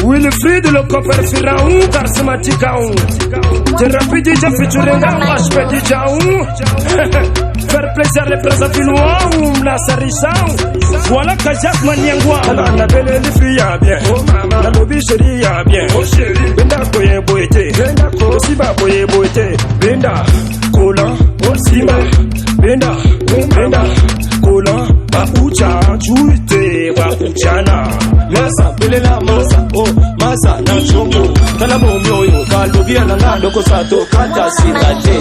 Wilfried le copain Firaou, charismaticaou. J'ai rapide, j'ai featuring un HP Dijaou. Faire plaisir les présents fillois ou la sarisaou. Voilà Kajak Maniangwa. La belle les filles a bien. La lobby chérie a bien. Benda koye boité. Osiba boye boité. Benda kola. Osiba. Benda. Kola. Ba ucha chuite. Ba uchana. Masa, belela masa, oh, masa na chongo. Tala bomyoyo, kalubia na ngando kosato kata silate.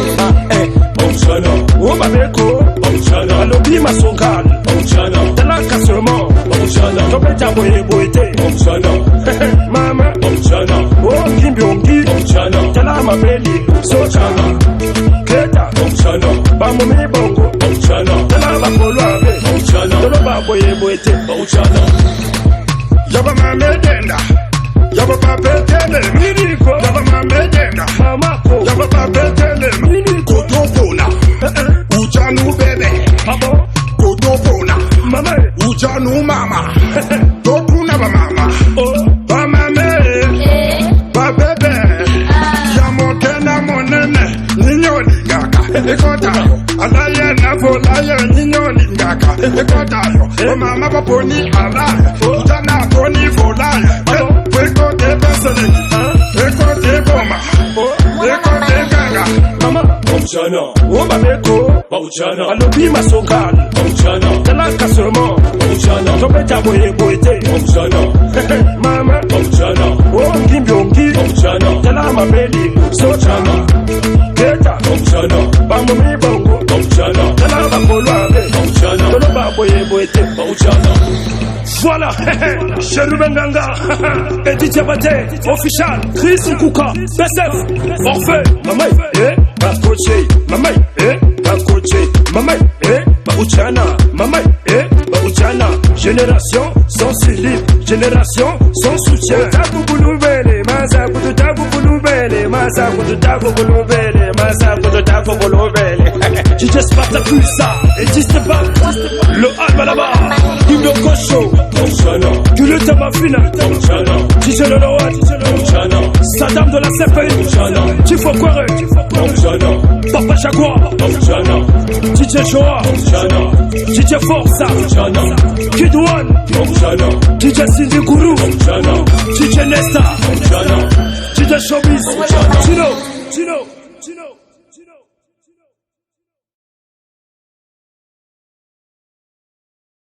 Omchana, oh babeko, omchana, alobi masokal, omchana, tala kasemo, omchana, tobeja boye boite, omchana, mama, omchana, oh kimbiongi, omchana, tala mabeli, sochana, keta, omchana, bamumi bongo, omchana, tala bakoloabe, omchana, toloba boye boite, omchana. Yaba mamedenda, yaba papetele miniko, yaba mamedenda, mamako, yaba papetele miniko, topona, uchanu bebe, abo, topona, mama, uchanu mama, topuna ba mama, oh, ba mame, ba bebe, yamokena monene, ninyo lingaka, ekotayo, alaye na volaye, ninyo lingaka, ekotayo, oh mama paponi alaye, utana poni volaye, ekote besele, ekote goma, ekote ganga, mama, omchana, oh babeko, omchana, alobi masokal, omchana, tala kasemo, omchana, tobeja boye boite, omchana, mama, omchana, oh kimbiongi, omchana, tala mabeli, sochana, keta, omchana, bamumi bongo, omchana, tala bakoloabe, omchana, toloba boye boite, omchana. Voilà, Chez Benganga, Edith Abate, official, Chris Nkuka, BSF, Orphée, Mamay, Bakoche, Mamay, Bakoche, Mamay, Bauchana, Mamay, Bauchana, génération sans slip, génération sans soutien. Tabu Bouloubele, Masa Tabu Bouloubele, Masa Tabu Bouloubele, Masa Tabu Bouloubele. DJ Sparta Pulsa, Edith Abate, le Alma là-bas, Dino Cocho. Tu le tabac final, tu sais le loi, Saddam de la CPI, tu faut quoi, Papa Jaguar, DJ Joa, DJ Forza, Kid One, DJ Cindy Guru, DJ Nesta, DJ Showbiz, Chino.